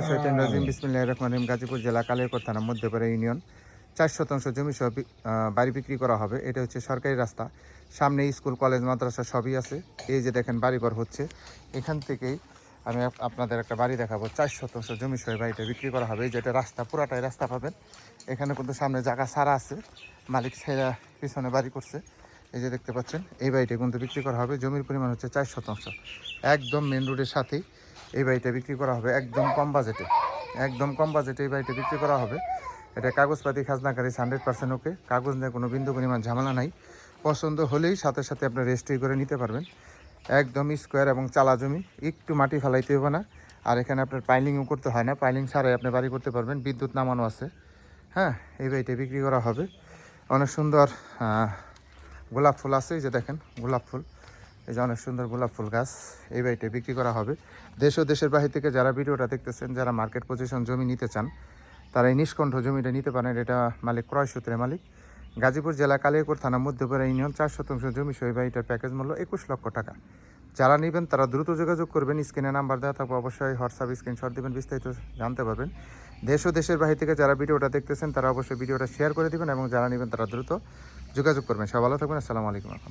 শৈতান রাজিম বিসমিল্লাহির রহমানির রহিম। গাজীপুর জেলা কালিয়াকৈর থানা মধ্যপাড়া ইউনিয়ন 4 শতাংশ জমি সহ বাড়ি বিক্রি করা হবে। এটা হচ্ছে সরকারি রাস্তা, সামনে স্কুল কলেজ মাদ্রাসা সবই আছে। এই যে দেখেন বাড়িঘর হচ্ছে, এখান থেকেই আমি আপনাদের একটা বাড়ি দেখাবো। 4 শতাংশ জমি সহ বাড়িটা বিক্রি করা হবে। এই যেটা রাস্তা, পুরাটাই রাস্তা পাবেন। এখানে কিন্তু সামনে জায়গা ছাড়া আছে, মালিক ছেড়া পিছনে বাড়ি করছে। এই যে দেখতে পাচ্ছেন, এই বাড়িটা কিন্তু বিক্রি করা হবে। জমির পরিমাণ হচ্ছে 4 শতাংশ, একদম মেন রোডের সাথেই এই বাড়িটা বিক্রি করা হবে। একদম কম বাজেটে, একদম কম বাজেটে এই বাড়িটা বিক্রি করা হবে। এটা কাগজপাতি খাজনাকারী 100% ওকে, কাগজ নিয়ে কোনো বিন্দু পরিমাণ ঝামেলা নাই। পছন্দ হলেই সাথে সাথে আপনি রেজিস্ট্রি করে নিতে পারবেন। একদম স্কোয়ার এবং চালা জমি, একটু মাটি ফেলাইতে হবে না। আর এখানে আপনার পাইলিংও করতে হয় না, পাইলিং ছাড়াই আপনি বাড়ি করতে পারবেন। বিদ্যুৎ নামানো আছে। হ্যাঁ, এই বাড়িটা বিক্রি করা হবে। অনেক সুন্দর গোলাপ ফুল আছে, এই যে দেখেন গোলাপ ফুল, এই যে অনেক সুন্দর গোলাপ ফুল গাছ। এই বাড়িটা বিক্রি করা হবে। দেশ ও দেশের বাহির থেকে যারা ভিডিওটা দেখতেছেন, যারা মার্কেট পজিশন জমি নিতে চান, তারা এই নিষ্কণ্ঠ জমিটা নিতে পারেন। এটা মালিক ক্রয় সূত্রে মালিক। গাজীপুর জেলা কালিয়াকৈর থানা মধ্যপাড়া ইউনিয়ন 4 শতাংশ জমি সহ এই বাড়িটার প্যাকেজ মূল্য 21 লক্ষ টাকা। যারা নেবেন তারা দ্রুত যোগাযোগ করবেন। স্ক্রিনে নাম্বার দেওয়া থাকবে, অবশ্যই হোয়াটসঅ্যাপ স্ক্রিনশট দেবেন, বিস্তারিত জানতে পারবেন। দেশ ও দেশের বাহির থেকে যারা ভিডিওটা দেখতেছেন তারা অবশ্যই ভিডিওটা শেয়ার করে দেবেন এবং যারা নেবেন তারা দ্রুত যোগাযোগ করবেন। সব ভালো থাকবেন। আসসালামু আলাইকুম।